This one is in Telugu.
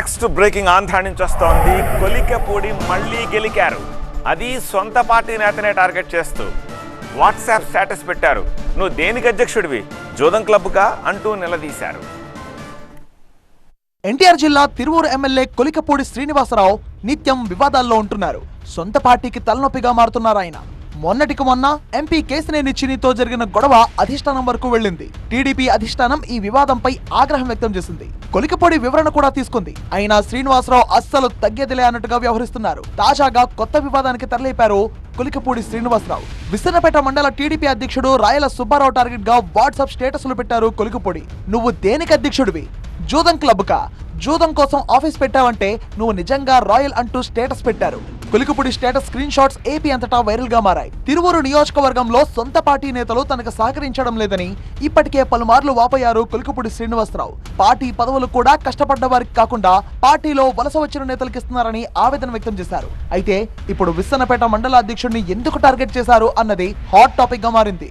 నెక్స్ట్ బ్రేకింగ్ ఆంధ్ర నుంచి వస్తోంది. కొలికపూడి మళ్ళీ గెలికారు. అది సొంత పార్టీ నేతనే టార్గెట్ చేస్తూ వాట్సాప్ స్టేటస్ పెట్టారు. నువ్వు దేనికి అధ్యక్షుడివి, జోదం క్లబ్గా అంటూ నిలదీశారు. ఎన్టీఆర్ జిల్లా తిరువూరు ఎమ్మెల్యే కొలికపూడి శ్రీనివాసరావు నిత్యం వివాదాల్లో ఉంటున్నారు. సొంత పార్టీకి తలనొప్పిగా మారుతున్నారు ఆయన. మొన్నటికి మొన్న ఎంపీ కేశినేని చిన్నితో జరిగిన గొడవ అధిష్టానం వరకు వెళ్ళింది. టీడీపీ అధిష్టానం ఈ వివాదంపై ఆగ్రహం వ్యక్తం చేసింది. కొలికపూడి వివరణ కూడా తీసుకుంది. అయినా శ్రీనివాసరావు అస్సలు తగ్గేదిలే అన్నట్టుగా వ్యవహరిస్తున్నారు. తాజాగా కొత్త వివాదానికి తెరలేపారు కొలికపూడి శ్రీనివాసరావు. విసన్నపేట మండల టీడీపీ అధ్యక్షుడు రాయల సుబ్బారావు టార్గెట్ గా వాట్సాప్ స్టేటస్లు పెట్టారు కొలికపూడి. నువ్వు దేనికి అధ్యక్షుడివి, జూదం క్లబ్కా, జూదం కోసం ఆఫీస్ పెట్టావంటే నువ్వు నిజంగా రాయల్ అంటూ స్టేటస్ పెట్టారు. Kolikapudi status screen shots AP అంతటా వైరల్ గా మారాయి. తిరువూరు నియోజకవర్గంలో సొంత పార్టీ నేతలు తనకు సహకరించడం లేదని ఇప్పటికే పలుమార్లు వాపోయారు కొలికపూడి శ్రీనివాసరావు. పార్టీ పదవులు కూడా కష్టపడ్డ వారికి కాకుండా పార్టీలో వలస వచ్చిన నేతలకు ఇస్తున్నారని ఆవేదన వ్యక్తం చేశారు. అయితే ఇప్పుడు విస్సన్నపేట మండల అధ్యక్షుడిని ఎందుకు టార్గెట్ చేశారు అన్నది హాట్ టాపిక్ గా మారింది.